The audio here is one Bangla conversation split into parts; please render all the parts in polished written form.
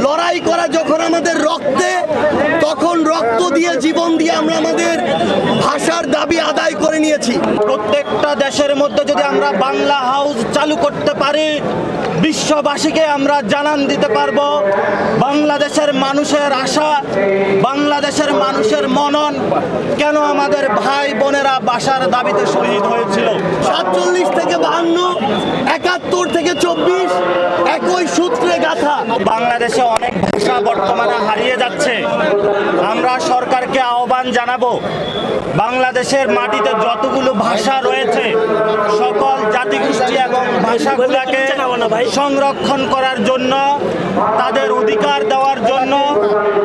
লড়াই করা যখন আমাদের রক্তে, তখন রক্ত দিয়ে জীবন দিয়ে আমরা আমাদের ভাষার দাবি আদায় করে নিয়েছি। প্রত্যেকটা দেশের মধ্যে যদি আমরা বাংলা হাউস চালু করতে পারি, বিশ্ববাসীকে আমরা জানান দিতে পারবো বাংলাদেশের মানুষের আশা, বাংলাদেশের মানুষের মনন কেন আমাদের ভাই বোনেরা ভাষার দাবিতে শহীদ হয়েছিল। 47 থেকে 52, 71 থেকে 24 একই সূত্রে গাথা। বাংলাদেশে অনেক ভাষা বর্তমানে হারিয়ে যাচ্ছে। আমরা সরকারকে আহ্বান জানাবো, বাংলাদেশের মাটিতে যতগুলো ভাষা রয়েছে সকল জাতিগোষ্ঠী এবং ভাষাগুলোকে সংরক্ষণ করার জন্য, তাদের অধিকার দেওয়ার জন্য,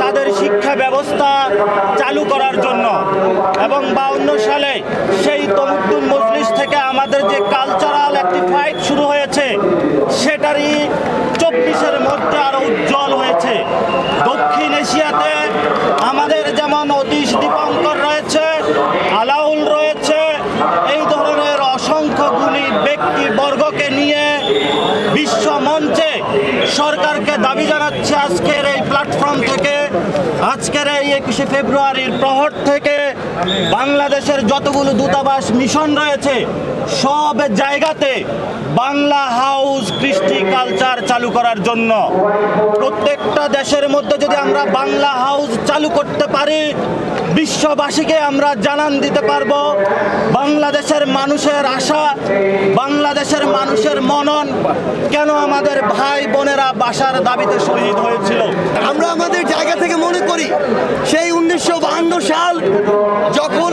তাদের শিক্ষা ব্যবস্থা চালু করার জন্য এবং 52 সালে সেই তমুদ্দুন মজলিস থেকে আমাদের যে কালচারাল একটি ফাইট শুরু হয়েছে সেটারই 24-এর মধ্যে আরো উজ্জ্বল হয়েছে। দক্ষিণ এশিয়াতে আমাদের যেমন অতীশ দীপঙ্কর রয়েছে, আলাউল রয়েছে, এই ধরনের অসংখ্য গুণী ব্যক্তিবর্গকে নিয়ে বিশ্ব মঞ্চে সরকারকে দাবি জানাচ্ছে আজকের এই প্ল্যাটফর্ম থেকে, আজকের এই 21শে ফেব্রুয়ারির প্রহর থেকে বাংলাদেশের যতগুলো দূতাবাস মিশন রয়েছে সব জায়গাতে বাংলা হাউস কৃষ্টি কালচার চালু করার জন্য। প্রত্যেকটা দেশের মধ্যে যদি আমরা বাংলা হাউস চালু করতে পারি, বিশ্ববাসীকে আমরা জানান দিতে পারবো বাংলাদেশের মানুষের আশা, বাংলাদেশের মানুষের মনন কেন আমাদের ভাই বোনেরা ভাষার দাবিতে শহীদ হয়েছিল। আমরা আমাদের জায়গা থেকে মনে করি সেই 1952 সাল যখন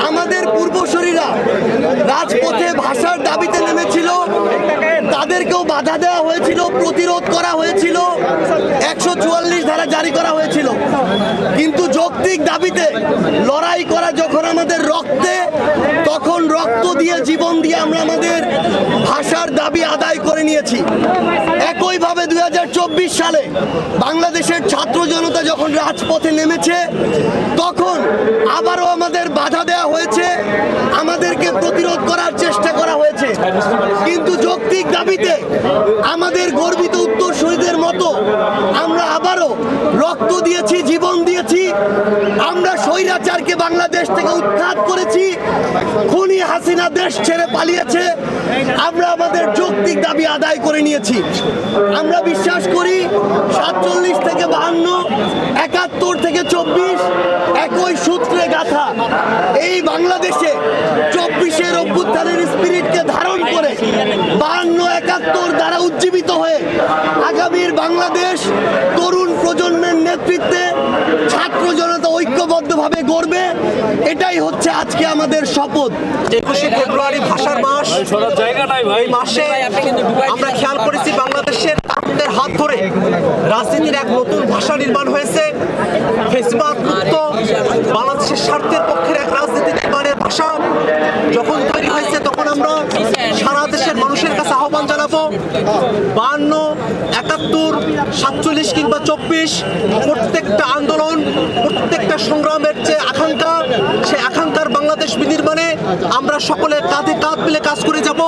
আমাদের পূর্বসূরীরা রাজপথে ভাষার দাবিতে নেমেছিল, তাদেরকেও বাধা দেওয়া হয়েছিল, প্রতিরোধ করা হয়েছিল, 144 ধারা জারি করা হয়েছিল। কিন্তু যৌক্তিক দাবিতে লড়াই করা যখন আমাদের রক্তে, তখন রক্ত দিয়ে জীবন দিয়ে আমরা আমাদের ভাষার দাবি আদায় করে নিয়েছি। একইভাবে 2024 সালে বাংলাদেশের ছাত্র জনতা যখন রাজপথে নেমেছে, তখন আবারও আমাদের বাধা দেওয়া হয়েছে, আমাদেরকে প্রতিরোধ করার চেষ্টা করা হয়েছে। কিন্তু যৌক্তিক দাবিতে আমাদের গর্বিত উত্তরসূরিদের মতো আমরা আবারও রক্ত দিয়েছি, জীবন দিয়েছি। আমরা স্বৈরাচারকে বাংলাদেশ থেকে উৎখাত করেছি। খুনি হাসিনা দেশ ছেড়ে পালিয়েছে, আমরা আমাদের যৌক্তিক দাবি আদায় করে নিয়েছি। আমরা বিশ্বাস করি 47 থেকে 52, 71 থেকে 24 একই সূত্রে গাথা। এই বাংলাদেশে 24-এর অভ্যুত্থানের স্পিরিটকে ধারণ করে 52, 71 দ্বারা উজ্জীবিত হয়ে আগামীর বাংলাদেশ তরুণ প্রজন্মের নেতৃত্বে ছাত্র জনতা ঐক্যবদ্ধভাবে গড়বে। এটাই হচ্ছে আজকে আমাদের শপথ। 21শে ফেব্রুয়ারি ভাষার মাস। এই মাসে আমরা খেয়াল করেছি বাংলাদেশের তারুণদের হাত ধরে রাজনীতির এক নতুন ভাষা নির্মাণ হয়েছে। ফেসিবাদ মুক্ত বাংলাদেশের স্বার্থের পক্ষের এক রাজনীতি নির্মাণের ভাষা যখন তৈরি হয়েছে, তখন আমরা সারা দেশের মানুষের কাছে আহ্বান জানাবো 52, 71, 47 কিংবা 24 প্রত্যেকটা আন্দোলন, প্রত্যেকটা সংগ্রামের যে আকাঙ্ক্ষা, সেই আকাঙ্ক্ষার বাংলাদেশ বিনির্মাণে আমরা সকলে কাঁধে কাঁধ মিলে কাজ করে যাব।